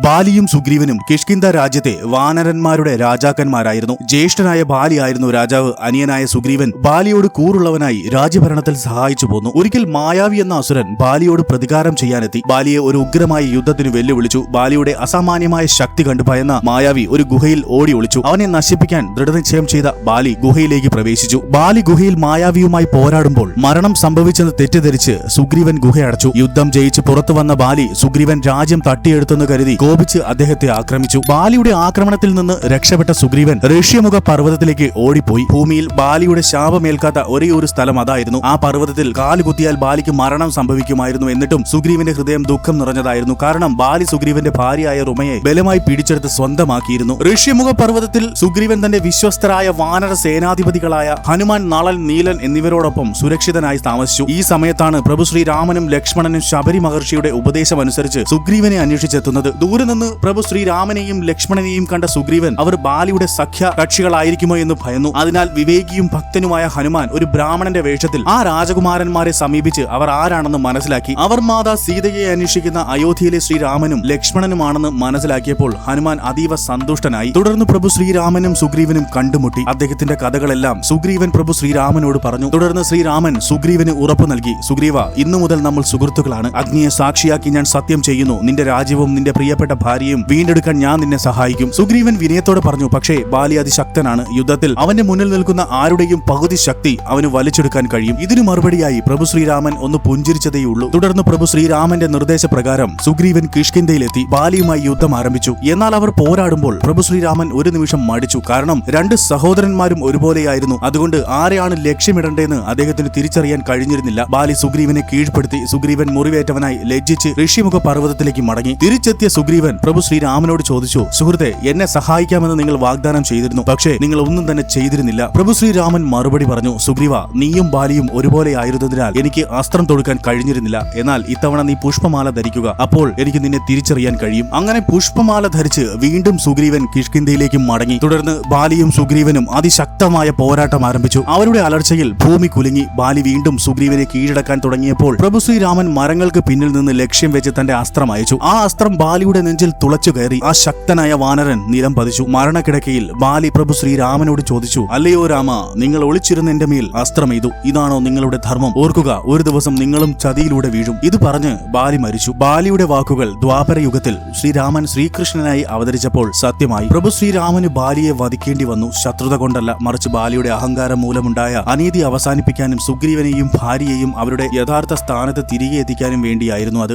ബാലിയും സുഗ്രീവനും കിഷ്കിന്ധ രാജ്യത്തെ വാനരന്മാരുടെ രാജാക്കന്മാരായിരുന്നു. ജ്യേഷ്ഠനായ ബാലിയായിരുന്നു രാജാവ്. അനിയനായ സുഗ്രീവൻ ബാലിയോട് കൂറുള്ളവനായി രാജ്യഭരണത്തിൽ സഹായിച്ചു പോന്നു. ഒരിക്കൽ മായാവി എന്ന അസുരൻ ബാലിയോട് പ്രതികാരം ചെയ്യാനെത്തി. ബാലിയെ ഒരു ഉഗ്രമായ യുദ്ധത്തിന് വെല്ലുവിളിച്ചു. ബാലിയുടെ അസാമാന്യമായ ശക്തി കണ്ടു ഭയന്ന മായാവി ഒരു ഗുഹയിൽ ഓടി ഒളിച്ചു. അവനെ നശിപ്പിക്കാൻ ദൃഢനിശ്ചയം ചെയ്ത ബാലി ഗുഹയിലേക്ക് പ്രവേശിച്ചു. ബാലി ഗുഹയിൽ മായാവിയുമായി പോരാടുമ്പോൾ മരണം സംഭവിച്ചെന്ന് തെറ്റിദ്ധരിച്ച് സുഗ്രീവൻ ഗുഹയടച്ചു. യുദ്ധം ജയിച്ച് പുറത്തു വന്ന ബാലി സുഗ്രീവൻ രാജ്യം തട്ടിയെടുത്തെന്ന് കരുതി കോപിച്ച് അദ്ദേഹത്തെ ആക്രമിച്ചു. ബാലിയുടെ ആക്രമണത്തിൽ നിന്ന് രക്ഷപ്പെട്ട സുഗ്രീവൻ ഋഷ്യമുഖ പർവ്വതത്തിലേക്ക് ഓടിപ്പോയി. ഭൂമിയിൽ ബാലിയുടെ ശാപമേൽക്കാത്ത ഒരേ ഒരു സ്ഥലം അതായിരുന്നു. ആ പർവ്വതത്തിൽ കാലുകുത്തിയാൽ ബാലിക്ക് മരണം സംഭവിക്കുമായിരുന്നു. എന്നിട്ടും സുഗ്രീവന്റെ ഹൃദയം ദുഃഖം നിറഞ്ഞതായിരുന്നു. കാരണം ബാലി സുഗ്രീവന്റെ ഭാര്യയായ റുമയെ ബലമായി പിടിച്ചെടുത്ത് സ്വന്തമാക്കിയിരുന്നു. ഋഷ്യമുഖ പർവ്വതത്തിൽ സുഗ്രീവൻ തന്റെ വിശ്വസ്തരായ വാനര സേനാധിപതികളായ ഹനുമാൻ, നളൻ, നീലൻ എന്നിവരോടൊപ്പം സുരക്ഷിതനായി താമസിച്ചു. ഈ സമയത്താണ് പ്രഭു ശ്രീരാമനും ലക്ഷ്മണനും ശബരി മഹർഷിയുടെ ഉപദേശമനുസരിച്ച് സുഗ്രീവനെ അന്വേഷിച്ചെത്തുന്നത്. ദൂരെ നിന്ന് പ്രഭു ശ്രീരാമനെയും ലക്ഷ്മണനെയും കണ്ട സുഗ്രീവൻ അവർ ബാലിയുടെ സഖ്യ കക്ഷികളായിരിക്കുമോ എന്ന് ഭയന്നു. അതിനാൽ വിവേകിയും ഭക്തനുമായ ഹനുമാൻ ഒരു ബ്രാഹ്മണന്റെ വേഷത്തിൽ ആ രാജകുമാരന്മാരെ സമീപിച്ച് അവർ ആരാണെന്ന് മനസ്സിലാക്കി. അവർ മാതാ സീതയെ അന്വേഷിക്കുന്ന അയോധ്യയിലെ ശ്രീരാമനും ലക്ഷ്മണനുമാണെന്ന് മനസ്സിലാക്കിയപ്പോൾ ഹനുമാൻ അതീവ സന്തുഷ്ടനായി. തുടർന്ന് പ്രഭു ശ്രീരാമനും സുഗ്രീവനും കണ്ടുമുട്ടി. അദ്ദേഹത്തിന്റെ കഥകളെല്ലാം സുഗ്രീവൻ പ്രഭു ശ്രീരാമനോട് പറഞ്ഞു. തുടർന്ന് ശ്രീരാമൻ സുഗ്രീവന് ഉറപ്പു നൽകി. സുഗ്രീവ, ഇന്നു മുതൽ നമ്മൾ സുഹൃത്തുക്കളാണ്. അഗ്നിയെ സാക്ഷിയാക്കി ഞാൻ സത്യം ചെയ്യുന്നു. നിന്റെ രാജ്യവും നിന്റെ പ്രിയപ്പെട്ട ഭാര്യയും വീണ്ടെടുക്കാൻ ഞാൻ നിന്നെ സഹായിക്കും. സുഗ്രീവൻ വിനയത്തോടെ പറഞ്ഞു. പക്ഷേ ബാലി അതിശക്തനാണ്. യുദ്ധത്തിൽ അവന്റെ മുന്നിൽ നിൽക്കുന്ന ആരുടെയും പകുതി ശക്തി അവന് വലിച്ചെടുക്കാൻ കഴിയും. ഇതിനു മറുപടിയായി പ്രഭു ശ്രീരാമൻ ഒന്ന് പുഞ്ചിരിച്ചതേയുള്ളൂ. തുടർന്ന് പ്രഭു ശ്രീരാമന്റെ നിർദ്ദേശപ്രകാരം സുഗ്രീവൻ കിഷ്കിന്ധയിലെത്തി ബാലിയുമായി യുദ്ധം ആരംഭിച്ചു. എന്നാൽ അവർ പോരാടുമ്പോൾ പ്രഭു ശ്രീരാമൻ ഒരു നിമിഷം മടിച്ചു. കാരണം രണ്ട് സഹോദരന്മാരും ഒരുപോലെയായിരുന്നു. അതുകൊണ്ട് ആരെയാണ് ലക്ഷ്യമിടേണ്ടതെന്ന് അദ്ദേഹത്തിന് തിരിച്ചറിയാൻ കഴിഞ്ഞിരുന്നില്ല. ബാലി സുഗ്രീവനെ കീഴ്പ്പെടുത്തി. സുഗ്രീവൻ മുറിവേറ്റവനായി ലജ്ജിച്ച് ഋഷ്യമുഖ പർവ്വതത്തിലേക്ക് മടങ്ങി. തിരിച്ചെത്തിയ സുഗ്രീവൻ പ്രഭു ശ്രീരാമനോട് ചോദിച്ചു, സുഹൃത്തെ, എന്നെ സഹായിക്കാമെന്ന് നിങ്ങൾ വാഗ്ദാനം ചെയ്തിരുന്നു. പക്ഷേ നിങ്ങൾ ഒന്നും തന്നെ ചെയ്തിരുന്നില്ല. പ്രഭു ശ്രീരാമൻ മറുപടി പറഞ്ഞു, സുഗ്രീവ, നീയും ബാലിയും ഒരുപോലെ ആയിരുന്നതിനാൽ എനിക്ക് അസ്ത്രം തൊടുക്കാൻ കഴിഞ്ഞിരുന്നില്ല. എന്നാൽ ഇത്തവണ നീ പുഷ്പമാല ധരിക്കുക. അപ്പോൾ എനിക്ക് നിന്നെ തിരിച്ചറിയാൻ കഴിയും. അങ്ങനെ പുഷ്പമാല ധരിച്ച് വീണ്ടും സുഗ്രീവൻ കിഷ്കിന്ധയിലേക്ക് മടങ്ങി. തുടർന്ന് ബാലിയും സുഗ്രീവനും അതിശക്തമായ പോരാട്ടം ആരംഭിച്ചു. അവരുടെ അലർച്ചയിൽ ഭൂമി കുലുങ്ങി. ബാലി വീണ്ടും സുഗ്രീവനെ കീഴടക്കാൻ തുടങ്ങിയപ്പോൾ പ്രഭു ശ്രീരാമൻ മരങ്ങൾക്ക് പിന്നിൽ നിന്ന് ലക്ഷ്യം വെച്ച് തന്റെ അസ്ത്രം അയച്ചു. ആ അസ്ത്രം ബാലിയുടെ നെഞ്ചിൽ തുളച്ചു കയറി. ആ ശക്തനായ വാനരൻ നിലം പതിച്ചു. മരണക്കിടക്കയിൽ ബാലി പ്രഭു ശ്രീരാമനോട് ചോദിച്ചു, അല്ലയോ രാമ, നിങ്ങൾ ഒളിച്ചിരുന്ന എന്റെ മേൽ അസ്ത്രം എയ്തു. ഇതാണോ നിങ്ങളുടെ ധർമ്മം? ഓർക്കുക, ഒരു ദിവസം നിങ്ങളും ചതിയിലൂടെ വീഴും. ഇത് പറഞ്ഞ് ബാലി മരിച്ചു. ബാലിയുടെ വാക്കുകൾ ദ്വാപര യുഗത്തിൽ ശ്രീരാമൻ ശ്രീകൃഷ്ണനായി അവതരിച്ചപ്പോൾ സത്യമായി. പ്രഭു ശ്രീരാമന് ബാലിയെ വധിക്കേണ്ടി വന്നു. ശത്രുത കൊണ്ടല്ല, മറിച്ച് ബാലിയുടെ അഹങ്കാരം മൂലമുണ്ടായ അനീതി അവസാനിപ്പിക്കാനും സുഗ്രീവനെയും ഭാര്യയെയും അവരുടെ യഥാർത്ഥ സ്ഥാനത്ത് തിരികെ എത്തിക്കാനും വേണ്ടിയായിരുന്നു അത്.